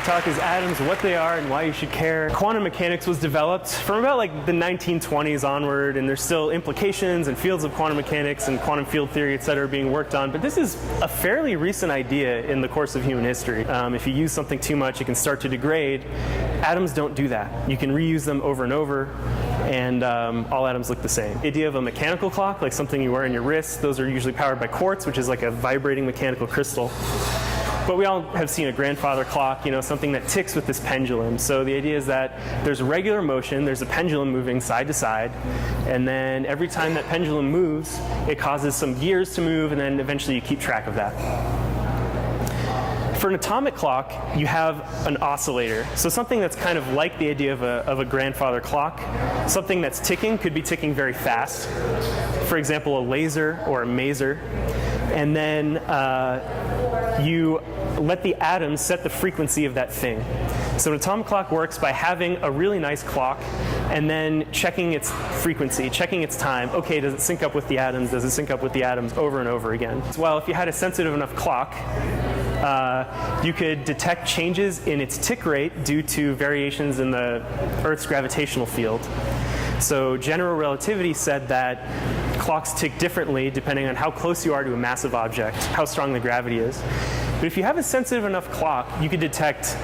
talk is atoms, what they are, and why you should care. Quantum mechanics was developed from about like the 1920s onward, and there's still implications and fields of quantum mechanics and quantum field theory, etc., being worked on. But this is a fairly recent idea in the course of human history. If you use something too much, it can start to degrade. Atoms don't do that. You can reuse them over and over, and all atoms look the same. The idea of a mechanical clock, like something you wear on your wrist, those are usually powered by quartz, which is like a vibrating mechanical crystal. But we all have seen a grandfather clock, something that ticks with this pendulum. So the idea is that there's regular motion, there's a pendulum moving side to side, and then every time that pendulum moves, it causes some gears to move, and then eventually you keep track of that. For an atomic clock, you have an oscillator. So something that's kind of like the idea of a grandfather clock. Something that's ticking could be ticking very fast. For example, a laser or a maser. And then you let the atoms set the frequency of that thing. So an atomic clock works by having a really nice clock and then checking its frequency, checking its time. Okay, does it sync up with the atoms? Does it sync up with the atoms over and over again? Well, if you had a sensitive enough clock, you could detect changes in its tick rate due to variations in the Earth's gravitational field. So general relativity said that clocks tick differently depending on how close you are to a massive object, how strong the gravity is. But if you have a sensitive enough clock, you could detect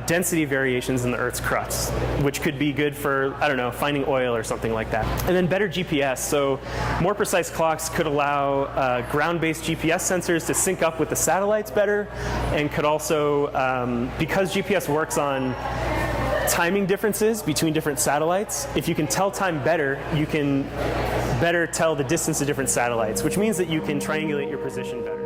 density variations in the Earth's crust, which could be good for, finding oil or something like that. And then better GPS. So more precise clocks could allow ground-based GPS sensors to sync up with the satellites better, and could also, because GPS works on timing differences between different satellites, if you can tell time better, you can better tell the distance to different satellites, which means that you can triangulate your position better.